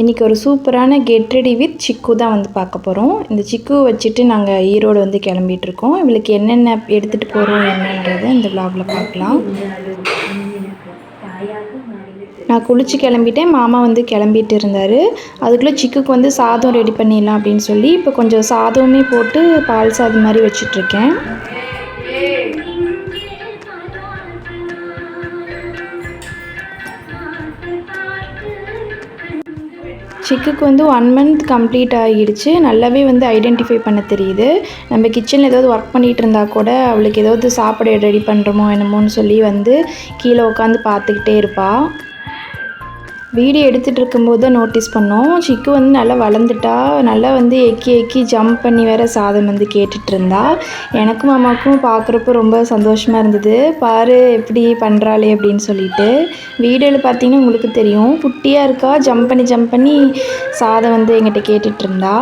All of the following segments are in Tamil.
இன்றைக்கி ஒரு சூப்பரான கெட் ரெடி வித் சிக்கு தான் வந்து பார்க்க போகிறோம். இந்த சிக்கு வச்சுட்டு நாங்கள் ஈரோடு வந்து கிளம்பிகிட்ருக்கோம். இவளுக்கு என்னென்ன எடுத்துகிட்டு போகிறோம் என்னன்றதை இந்த விலாகில் பார்க்கலாம். நான் குளித்து கிளம்பிட்டேன். மாமா வந்து கிளம்பிட்டு இருந்தார். அதுக்குள்ளே சிக்குக்கு வந்து சாதம் ரெடி பண்ணிடலாம் அப்படின்னு சொல்லி இப்போ கொஞ்சம் சாதமே போட்டு பால் சாதம் மாதிரி வச்சிட்ருக்கேன். சிக்குக்கு வந்து 1 மந்த் கம்ப்ளீட் ஆகிடுச்சு. நல்லாவே வந்து ஐடென்டிஃபை பண்ண தெரியுது. நம்ம கிச்சனில் ஏதாவது ஒர்க் பண்ணிகிட்டு இருந்தால் கூட அவளுக்கு ஏதாவது சாப்பாடு ரெடி பண்ணுறோமோ என்னமோன்னு சொல்லி வந்து கீழே உட்காந்து பார்த்துக்கிட்டே இருப்பாள். வீடியோ எடுத்துகிட்டு இருக்கும்போது தான் நோட்டீஸ் பண்ணோம். சிக்கு வந்து நல்லா வளர்ந்துட்டா. நல்லா வந்து எக்கி ஜம்ப் பண்ணி வேறு சாதம் வந்து கேட்டுட்ருந்தா. எனக்கும் மாமாவுக்கும் பார்க்குறப்போ ரொம்ப சந்தோஷமாக இருந்தது. பாரு எப்படி பண்ணுறாளே அப்படின்னு சொல்லிட்டு. வீடியோவில் பார்த்தீங்கன்னா உங்களுக்கு தெரியும், குட்டியாக இருக்கா, ஜம்ப் பண்ணி சாதம் வந்து எங்கிட்ட கேட்டுட்ருந்தா.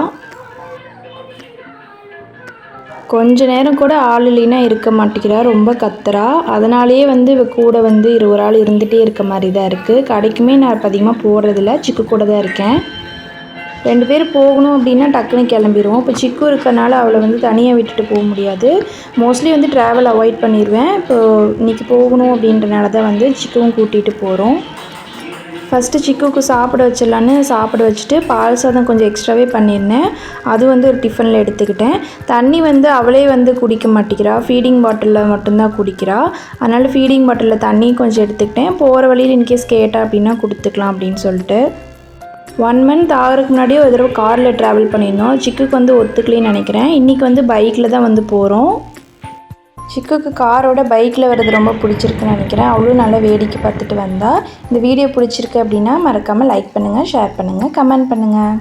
கொஞ்ச நேரம் கூட ஆள் இல்லைன்னா இருக்க மாட்டேங்கிறா, ரொம்ப கத்துறா. அதனாலேயே வந்து இவ கூட வந்து ஒரு ஆள் இருந்துகிட்டே இருக்க மாதிரி தான் இருக்குது. கடைக்குமே நான் இப்போ அதிகமாக போடுறதில்ல, சிக்கு கூட தான் இருக்கேன். 2 பேர் போகணும் அப்படின்னா டக்குன்னு கிளம்பிடுவோம். இப்போ சிக்கு இருக்கனால அவளை வந்து தனியாக விட்டுட்டு போக முடியாது. மோஸ்ட்லி வந்து ட்ராவல் அவாய்ட் பண்ணிடுவேன். இப்போது இன்றைக்கி போகணும் அப்படின்றனால தான் வந்து சிக்குவும் கூட்டிகிட்டு போகிறோம். ஃபஸ்ட்டு சிக்குவுக்கு சாப்பிட வச்சிடலான்னு சாப்பிட வச்சுட்டு பால் சாதம் கொஞ்சம் எக்ஸ்ட்ராவே பண்ணியிருந்தேன். அது வந்து ஒரு டிஃபனில் எடுத்துக்கிட்டேன். தண்ணி வந்து அவளே வந்து குடிக்க மாட்டேங்கிறா, ஃபீடிங் பாட்டிலில் மட்டும்தான் குடிக்கிறா. அதனால் ஃபீடிங் பாட்டிலில் தண்ணி கொஞ்சம் எடுத்துக்கிட்டேன். போகிற வழியில் இன்கேஸ் கேட்டா அப்படின்னா கொடுத்துக்கலாம் அப்படின்னு சொல்லிட்டு. 1 மந்த் ஆகிறதுக்கு முன்னாடியே ஒரு தடவை காரில் ட்ராவல் பண்ணியிருந்தோம். சிக்குக்கு வந்து ஒத்துக்கலைன்னு நினைக்கிறேன். இன்றைக்கி வந்து பைக்கில் தான் வந்து போகிறோம். சிக்குக்கு காரோட பைக்கில் வர்றது ரொம்ப பிடிச்சிருக்குன்னு நினைக்கிறேன். அவளும் நல்லா வேடிக்கை பார்த்துட்டு வந்தாள். இந்த வீடியோ பிடிச்சிருக்கு அப்படின்னா மறக்காமல் லைக் பண்ணுங்கள், ஷேர் பண்ணுங்கள், கமெண்ட் பண்ணுங்கள்.